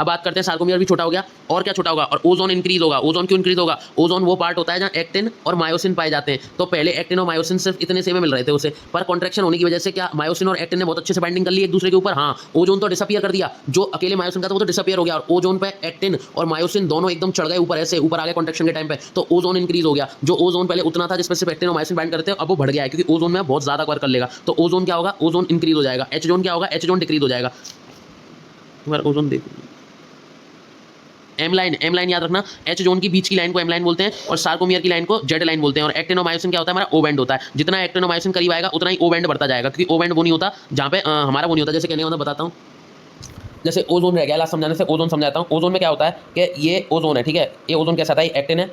A: अब बात करते हैं, सार्कोमियर भी छोटा हो गया, और क्या छोटा होगा? और ओजोन इंक्रीज होगा। ओजोन क्यों इंक्रीज होगा? ओजोन वो पार्ट होता है जहाँ एक्टिन और मायोसिन पाए जाते हैं। तो पहले एक्टिन और मायोसिन सिर्फ इतने से में मिल रहे थे उसे, पर कॉन्ट्रैक्शन होने की वजह से क्या मायोसिन और एक्टिन ने बहुत अच्छे से बाइंडिंग कर ली एक दूसरे के ऊपर। हाँ, ओजोन तो डिसअपियर कर दिया, जो अकेले मायोसिन का था वो तो डिसअपियर हो गया, और ओजोन पे एक्टिन और मायोसिन दोनों एकदम चढ़ गए ऊपर, ऐसे ऊपर आ गए कॉन्ट्रैक्शन के टाइम पे। तो ओजोन इंक्रीज हो गया। जो ओजोन पहले उतना था जिसमें सिर्फ एक्टिन और मायोसिन बाइंड करते हैं, अब वो बढ़ गया है क्योंकि ओजोन में बहुत ज्यादा कवर कर लेगा। तो ओजोन क्या होगा? ओजोन इंक्रीज हो जाएगा। एच जोन क्या होगा? एच जोन डिक्रीज हो जाएगा। तुम्हारा ओजोन देख, एम लाइन, एम लाइन याद रखना। एच जोन की बीच की लाइन को एम लाइन बोलते हैं, और सार्कोमियर की लाइन को जेड लाइन बोलते हैं। और एक्टिन और मायोसिन क्या होता है? हमारा ओ बैंड होता है। जितना एक्टिन और मायोसिन करीब आएगा उतना ही ओ बैंड बढ़ता जाएगा, क्योंकि ओ बैंड वो नहीं होता जहाँ पे हमारा वो नहीं होता। जैसे कहने का बताता हूँ, जैसे ओजोन रह गया, लास्ट समझाने से ओजोन समझाता हूँ। ओजोन में क्या होता है कि ये ओजोन है, ठीक है, ये ओजोन कैसा था? एक्टिन है,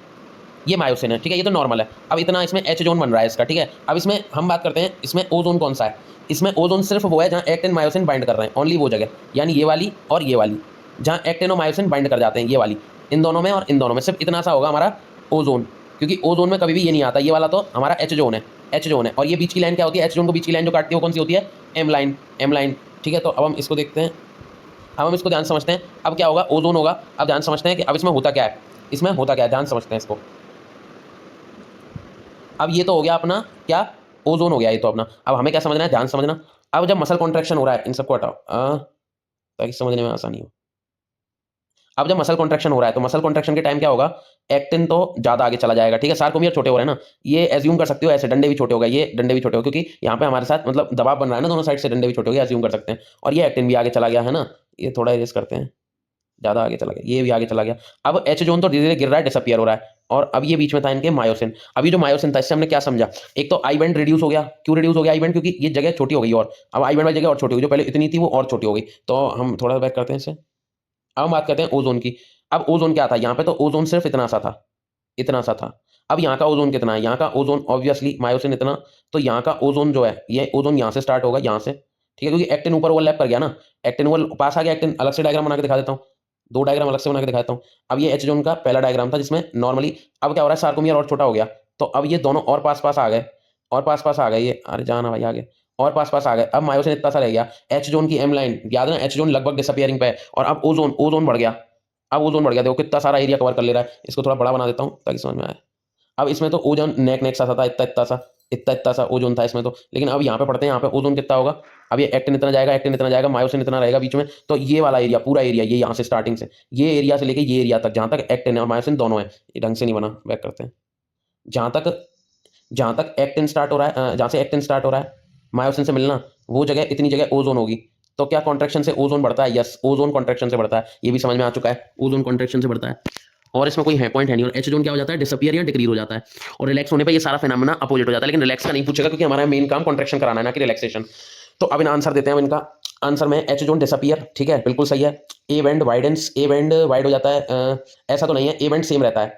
A: ये मायोसिन है, ठीक है, ये तो नॉर्मल है। अब इतना इसमें एच जोन बन रहा है इसका, ठीक है। अब इसमें हम बात करते हैं, इसमें ओजोन कौन सा है? इसमें ओजोन सिर्फ वो है जहाँ एक्टिन मायोसिन बाइंड कर रहे हैं, ओनली वो जगह, यानी ये वाली और ये वाली, जहाँ एक्टिन और मायोसिन बाइंड कर जाते हैं, ये वाली। इन दोनों में और इन दोनों में सिर्फ इतना सा होगा हमारा ओजोन, क्योंकि ओजोन में कभी भी ये नहीं आता। ये वाला तो हमारा एच जोन है, एच जोन है। और ये बीच की लाइन क्या होती है? एच जोन को बीच की लाइन जो काटती है वो कौन सी होती है? एम लाइन, एम लाइन, ठीक है। तो अब हम इसको देखते हैं, अब हम इसको ध्यान समझते हैं। अब क्या होगा? ओजोन होगा। अब ध्यान समझते हैं कि अब इसमें होता क्या है, इसमें होता क्या है, ध्यान समझते हैं इसको। अब ये तो हो गया अपना क्या? ओजोन हो गया ये तो अपना। अब हमें क्या समझना है? ध्यान समझना। अब जब मसल कॉन्ट्रैक्शन हो रहा है, इन सबको हटाओ ताकि समझने में आसानी हो। अब जब मसल कॉन्ट्रैक्शन हो रहा है तो मसल कॉन्ट्रैक्शन के टाइम क्या होगा? एक्टिन तो ज्यादा आगे चला जाएगा, ठीक है। सार्कोमियर छोटे हो रहे हैं ना, ये एज्यूम कर सकते हो ऐसे, डंडे भी छोटे हो गए, ये डंडे भी छोटे हो, क्योंकि यहाँ पे हमारे साथ मतलब दबाव बन रहा है ना दोनों साइड से, डंडे भी छोटे हो गए, एज्यूम कर सकते हैं। और ये एक्टिन भी आगे चला गया है ना, ये थोड़ा इरेज करते हैं, ज़्यादा आगे चला गया, ये भी आगे चला गया। अब एच जोन तो धीरे धीरे गिर रहा है, डिसअपियर हो रहा है। और अब ये बीच में था इनके मायोसिन। अभी जो मायोसिन था इससे हमने क्या समझा? एक तो आई बैंड रिड्यूस हो गया। क्यों रिड्यूस हो गया आई बैंड? क्योंकि ये जगह छोटी हो गई, और अब आई बैंड वाली जगह और छोटी हो गई, जो पहले इतनी थी वो और छोटी हो गई। तो हम थोड़ा बैक करते हैं इसे। अब हम बात करते हैं ओजोन की। अब ओजोन क्या था? यहाँ पे तो ओजोन सिर्फ इतना सा था, इतना सा था। अब यहाँ का ओजोन कितना है? यहाँ का ओजोन ऑब्वियसली मायोसिन इतना, तो यहाँ का ओजोन जो है, ये ओजोन यहाँ से स्टार्ट होगा, यहाँ से, ठीक है, क्योंकि एक्टिन ऊपर ओवरलैप कर गया ना, एक्टिन ओवर पास आ गया। एक्टिन अलग से डायग्राम बना के दिखा देता हूँ, दो डायग्राम अलग से बना के दिखाता हूँ। अब ये एच जोन का पहला डायग्राम था जिसमें नॉर्मली, अब क्या हो रहा है? सार्कोमियर और छोटा हो गया, तो अब ये दोनों और पास पास आ गए, और पास पास आ गए ये, अरे जाना भाई आगे, और पास पास आ गए। अब मायोसिन इतना सा रह गया। एच जोन की एम लाइन याद है ना, एच जोन लगभग डिसअपियरिंग पे है। और अब ओजोन, ओजोन बढ़ गया। अब ओजोन बढ़ गया, देखो कितना सारा एरिया कवर कर ले रहा है। इसको थोड़ा बड़ा बना देता हूँ ताकि समझ में आए। अब इसमें तो ओजोन नेक नेक सा था, इतना इतना सा, इतना इतना सा ओजोन था इसमें तो। लेकिन अब यहाँ पे पढ़ते हैं, यहाँ पे ओजोन कितना होगा? अब ये एक्टिन इतना जाएगा, एक्टिन इतना जाएगा, मायोसिन इतना रहेगा बीच में। तो ये वाला एरिया, पूरा एरिया, ये यहाँ से स्टार्टिंग से ये एरिया से लेके ये एरिया तक, जहाँ तक एक्टिन और मायोसिन दोनों है, ये ढंग से नहीं बना, बैक करते हैं। जहाँ तक एक्टिन स्टार्ट हो रहा है, जहाँ से एक्टिन स्टार्ट हो रहा है मायोसिन से मिलना, वो जगह, इतनी जगह ओजोन होगी। तो क्या कॉन्ट्रैक्शन से ओजोन बढ़ता है? यस, ओजोन कॉन्ट्रैक्शन से बढ़ता है, ये भी समझ में आ चुका है, ओजोन कॉन्ट्रैक्शन से बढ़ता है। और इसमें कोई है पॉइंट है नहीं। और एच जोन क्या हो जाता है? डिसअपियर या डिक्रीज हो जाता है। और रिलैक्स होने पे ये सारा फिनोमेना अपोजिट हो जाता है। लेकिन रिलैक्स का नहीं पूछेगा, क्योंकि हमारा मेन काम कॉन्ट्रैक्शन कराना है, ना कि रिलैक्सेशन। तो अब इनका आंसर देते हैं। अब इनका आंसर में एच जोन डिसअपियर, ठीक है, बिल्कुल सही है। A band widens, A band wide हो जाता है, ऐसा तो नहीं है, ए बैंड सेम रहता है।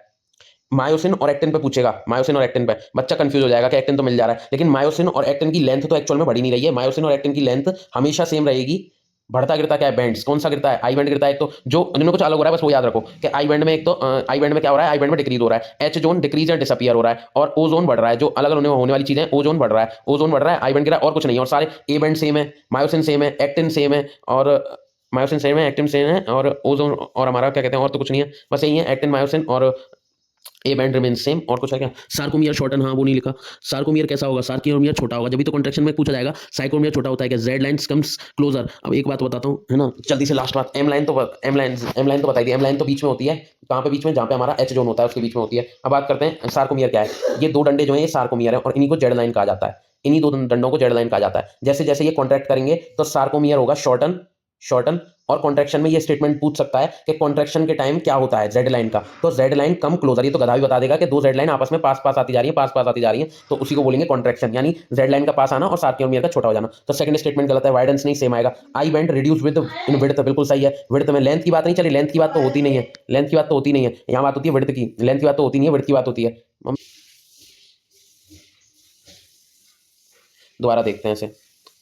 A: मायोसिन और एक्टिन पे पूछेगा, मायोसिन और एक्टिन पे बच्चा कंफ्यूज हो जाएगा कि एक्टिन तो मिल जा रहा है, लेकिन मायोसिन और एक्टिन की लेंथ तो एक्चुअल में बढ़ी नहीं रही है। मायोसिन और एक्टिन की लेंथ हमेशा सेम रहेगी। बढ़ता गिरता क्या है? बैंड्स। कौन सा गिरता है? आई बैंड गिरता है। एक तो जो उनमें कुछ अलग हो रहा है, बस वो याद रखो कि आई बैंड में, एक तो आई बैंड में क्या हो रहा है? आई बैंड में डिक्रीज हो रहा है, एच जोन डिक्रीज या डिसअपियर हो रहा है, और ओजोन बढ़ रहा है। जो अलग अलग होने वाली चीजें, ओजोन बढ़ रहा है, ओजोन बढ़ रहा है, आई बैंड गिरा, और कुछ नहीं है। और सारे ए बैंड सेम है, मायोसिन सेम है, एक्टिन सेम है, और मायोसिन सेम है, एक्टिन सेम है, और ओजोन और हमारा क्या कहते हैं, और तो कुछ नहीं है, बस यही है, एक्टिन, मायोसिन और ए बैंड रिमेन सेम। और कुछ है क्या? सार्कोमियर शॉर्टन, हाँ वो नहीं लिखा। सार्कोमियर कैसा होगा? सार्कोमियर छोटा होगा, जब भी तो कॉन्ट्रेक्शन में पूछा जाएगा साइकोमियर छोटा होता है क्या? Z line comes closer. अब एक बात बताता हूँ है ना, जल्दी से लास्ट बात। एम लाइन तो बताई दी। एम लाइन तो बीच में होती है, कहाँ पे बीच में? जहाँ पे हमारा एच जोन होता है उसके बीच में होती है। अब बात करते हैं सार्कोमियर क्या है। ये दो डंडे जो है ये सार्कोमियर है और इन्हीं को जेड लाइन कहा जाता है। इन्हीं दो डंडों को जेड लाइन कहा जाता है। जैसे जैसे ये कॉन्ट्रैक्ट करेंगे तो सार्कोमियर होगा शॉर्टन, शॉर्टन। और कॉन्ट्रैक्शन में ये स्टेटमेंट पूछ सकता है कि कॉन्ट्रैक्शन के टाइम क्या होता है जेड लाइन का, तो जेड लाइन कम क्लोजर। ये तो गधा भी बता देगा कि दो जेड लाइन आपस में पास पास आती जा रही है, पास पास आती जा रही है, तो उसी को बोलेंगे कॉन्ट्रैक्शन, यानी जेड लाइन का पास आना और सार्कोमियर का छोटा हो जाना। तो सेकंड स्टेटमेंट गलत है, वाइडेंस नहीं सेम आएगा। आई band reduce with in width बिल्कुल सही है। विड्थ में लेंथ की बात नहीं चली, लेंथ की बात तो होती नहीं है, लेंथ की बात तो होती नहीं है, यहाँ बात होती है विड्थ की, लेंथ की बात तो होती नहीं है, विड्थ की बात होती है। दोबारा देखते हैं इसे।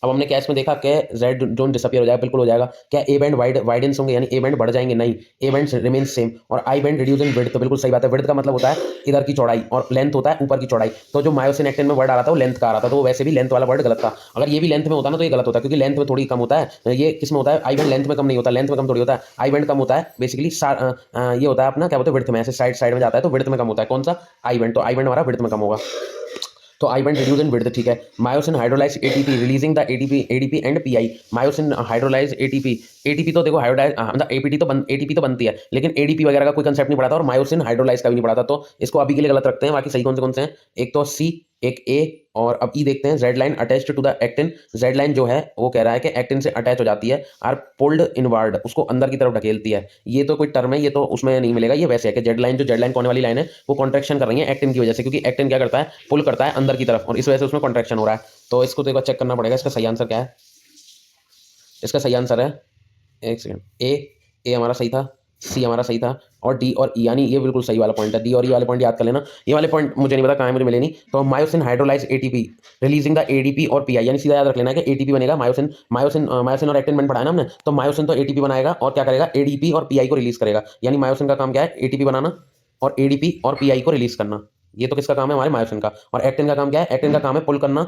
A: अब हमने क्या इसमें देखा कि जेड जोन डिसअपियर हो जाएगा, बिल्कुल हो जाएगा। क्या ए बैंड वाइडेंस होंगे, यानी ए बैंड बढ़ जाएंगे? नहीं, ए बैंड रिमेन सेम। और I band reduce in width, तो बिल्कुल सही बात है। विड्थ का मतलब होता है इधर की चौड़ाई और लेंथ होता है ऊपर की चौड़ाई। तो जो मायोसिन एक्टिन में वर्ड आ रहा था वो लेंथ का आ रहा था, तो वैसे भी लेंथ वाला वर्ड गलत था। अगर ये भी लेंथ में होता ना तो ये गलत होता, क्योंकि लेंथ में थोड़ी कम होता है। ये किस में होता है? आई बैंड लेंथ में कम नहीं होता, लेंथ में कम थोड़ी होता है। आई बैंड कम होता है बेसिकली ये होता है अपना क्या बोलते हैं विड्थ में, ऐसे साइड साइड में जाता है तो विड्थ में कम होता है। कौन सा? I band. तो आई बैंड हमारा विड्थ में कम होगा, तो आई बैंड रिड्यूस इन विड्थ, ठीक है। Myosin hydrolyse ATP releasing the ADP and pi. Myosin hydrolyse ATP, ATP तो देखो हाइड्रोलाइज मतलब एटीपी तो बनती है, लेकिन एडीपी वगैरह का कोई कंसेप्ट नहीं पढ़ा था और मायोसिन हाइड्रोलाइज का भी नहीं पढ़ा था, तो इसको अभी के लिए गलत रखते हैं। बाकी सही कौन से हैं? एक तो सी, एक ए, और अब ई देखते हैं। Z line attached to the actin, Z line जो है वो कह रहा है कि एक्टिन से अटैच हो जाती है, आर पुल्ड इनवर्ड, उसको अंदर की तरफ ढकेलती है। ये तो कोई टर्म है, ये तो उसमें नहीं मिलेगा। ये वैसे है कि जेड लाइन, जो जेड लाइन कोने वाली लाइन है वो कॉन्ट्रैक्शन कर रही है एक्टिन की वजह से, क्योंकि एक्टिन क्या करता है? पुल करता है अंदर की तरफ, और इस वजह से उसमें कॉन्ट्रैक्शन हो रहा है। तो इसको तो एक बार चेक करना पड़ेगा, इसका सही आंसर क्या है? इसका सही आंसर है, एक सेकंड, ए हमारा सही था, सी हमारा सही था, और डी और ई, यानी ये बिल्कुल सही वाला पॉइंट है। डी और ई वाले पॉइंट याद कर लेना। ये वाले पॉइंट मुझे नहीं पता कहाँ है, मुझे मिले नहीं। तो myosin hydrolyse ATP releasing the ADP और पीआई, यानी सीधा याद रख लेना कि एटीपी बनेगा। मायोसिन मायोसिन मायोसिन और एक्टिन में पढ़ा है ना हमने, तो मायोसिन तो एटीपी बनाएगा और क्या करेगा? एडीपी और पीआई को रिलीज करेगा। यानी मायोसिन का काम क्या है? एटीपी बनाना और एडीपी और पीआई को रिलीज करना। ये तो किसका काम है? हमारे मायोसिन का। और एक्टिन का काम क्या है? एक्टिन का काम है पुल करना,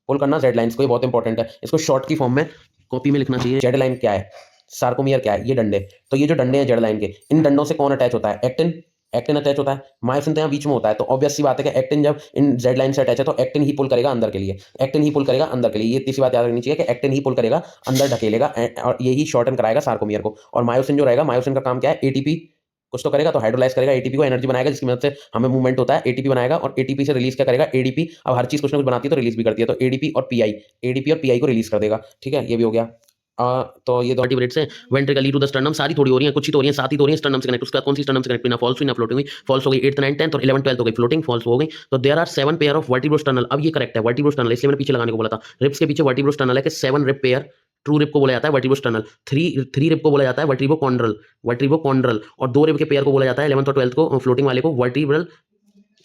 A: पुल करना जेड लाइन्स को। ये बहुत इंपॉर्टेंट है, इसको शॉर्ट की फॉर्म में कॉपी में लिखना चाहिए। जेड लाइन क्या है, सार्कोमियर क्या है? ये डंडे। तो ये जो डंडे हैं जेड लाइन के, इन डंडों से कौन अटैच होता है? एक्टिन, एक्टिन अटैच होता है। मायोसिन तो यहाँ बीच में होता है, तो ऑब्वियस सी बात है कि एक्टिन जब इन जेड लाइन से अटैच है तो एक्टिन ही पुल करेगा अंदर के लिए, एक्टिन ही पुल करेगा अंदर के लिए। ये तीसरी बात याद रखनी चाहिए कि एक्टिन ही पुल करेगा अंदर, ढकेलेगा, और यही शॉर्टन कराएगा सार्कोमियर को। और मायोसिन जो रहेगा, मायोसिन का काम क्या है? एटीपी कुछ तो करेगा, तो हाइड्रोलाइज करेगा, एटीपी को एनर्जी बनाएगा, जिसकी मदद से हमें मूवमेंट होता है। एटीपी बनाएगा और एटीपी से रिलीज क्या करेगा? एडीपी। अब हर चीज कुछ ना कुछ बनाती है तो रिलीज भी करती है, तो एडीपी और पीआई, एडीपी और पीआई को रिलीज कर देगा। ठीक है, ये भी हो गया। तो ये दो वर्टिब्रेट्स हैं, वेंट्रिकली टू द स्टर्नम, सारी थोड़ी हो रही हैं, कुछ ही तो हो रही हैं, साथ ही तो हो रही हैं स्टर्नम से कनेक्ट। उसके बाद कौन सी स्टर्नम से कनेक्ट हुई? ना फॉल्स हुई ना फ्लोटिंग हुई। फॉल्स हो गई 8th 9th 10th, और 11th 12th हो गई फ्लोटिंग, फॉल्स हो गई। तो there are 7 pair of vertebrosternal. अब ये करेक्ट है, वर्टिब्रो स्टर्नल, इसलिए मैंने पीछे लगाने को बोला था। रिब्स के पीछे वर्टिब्रो स्टर्नल है कि 7 रिब पेयर। ट्रू रिब को बोला जाता है वर्टिब्रो स्टर्नल, थ्री रिब को बोला जाता है वर्टिब्रो कॉन्ड्रल, वर्टिब्रो कॉन्ड्रल, और 2 रिब के पेयर को बोला जाता है 11th और 12th को, फ्लोटिंग वाले को वर्टिब्रल,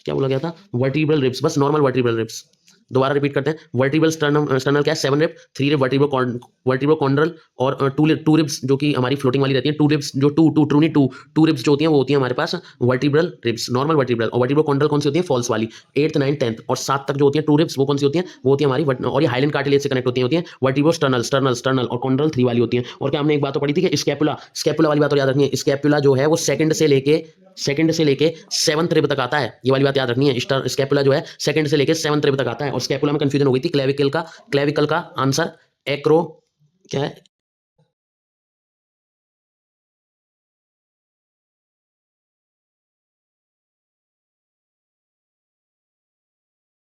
A: क्या बोला गया था? वर्टिब्रल रिब्स, बस नॉर्मल वर्टिब्रल रिब्स। दोबारा रिपीट करते हैं, वर्टिब्रल स्टर्नल क्या है? 7 रिब, 3 रिब वर्टिब्रो कॉन्ड्रल, और टू रिब्स जो कि हमारी फ्लोटिंग वाली रहती है। 2 रिब्स जो टू रिब्स जो होती हैं वो होती है हमारे पास वर्टिब्रल रिब्स, नॉर्मल वर्टिब्रल। और वर्टिब्रो कॉन्ड्रल कौन सी होती है? फॉल्स वाली। 8th 9th 10th और 7 तक जो होती है 2 रिब्स, वो कौन सी होती है? वो होती है हमारी और ये हाइलैंड कार्टिलेज से कनेक्ट होती है वर्टिब्रो स्टर्नल और कॉन्ड्रल 3 वाली होती है। और क्या हमने एक बात तो पढ़ी थी कि स्कैपुला वाली बात और याद रखनी है। स्कैपुला जो है वो सेकंड से लेके 7th रिब तक आता है, ये वाली बात याद रखनी है। स्कैपुला जो है सेकंड से लेके 7th रिब तक आता है। और स्कैपुला में कंफ्यूजन हो गई थी, क्लेविकल का आंसर एक्रो क्या है?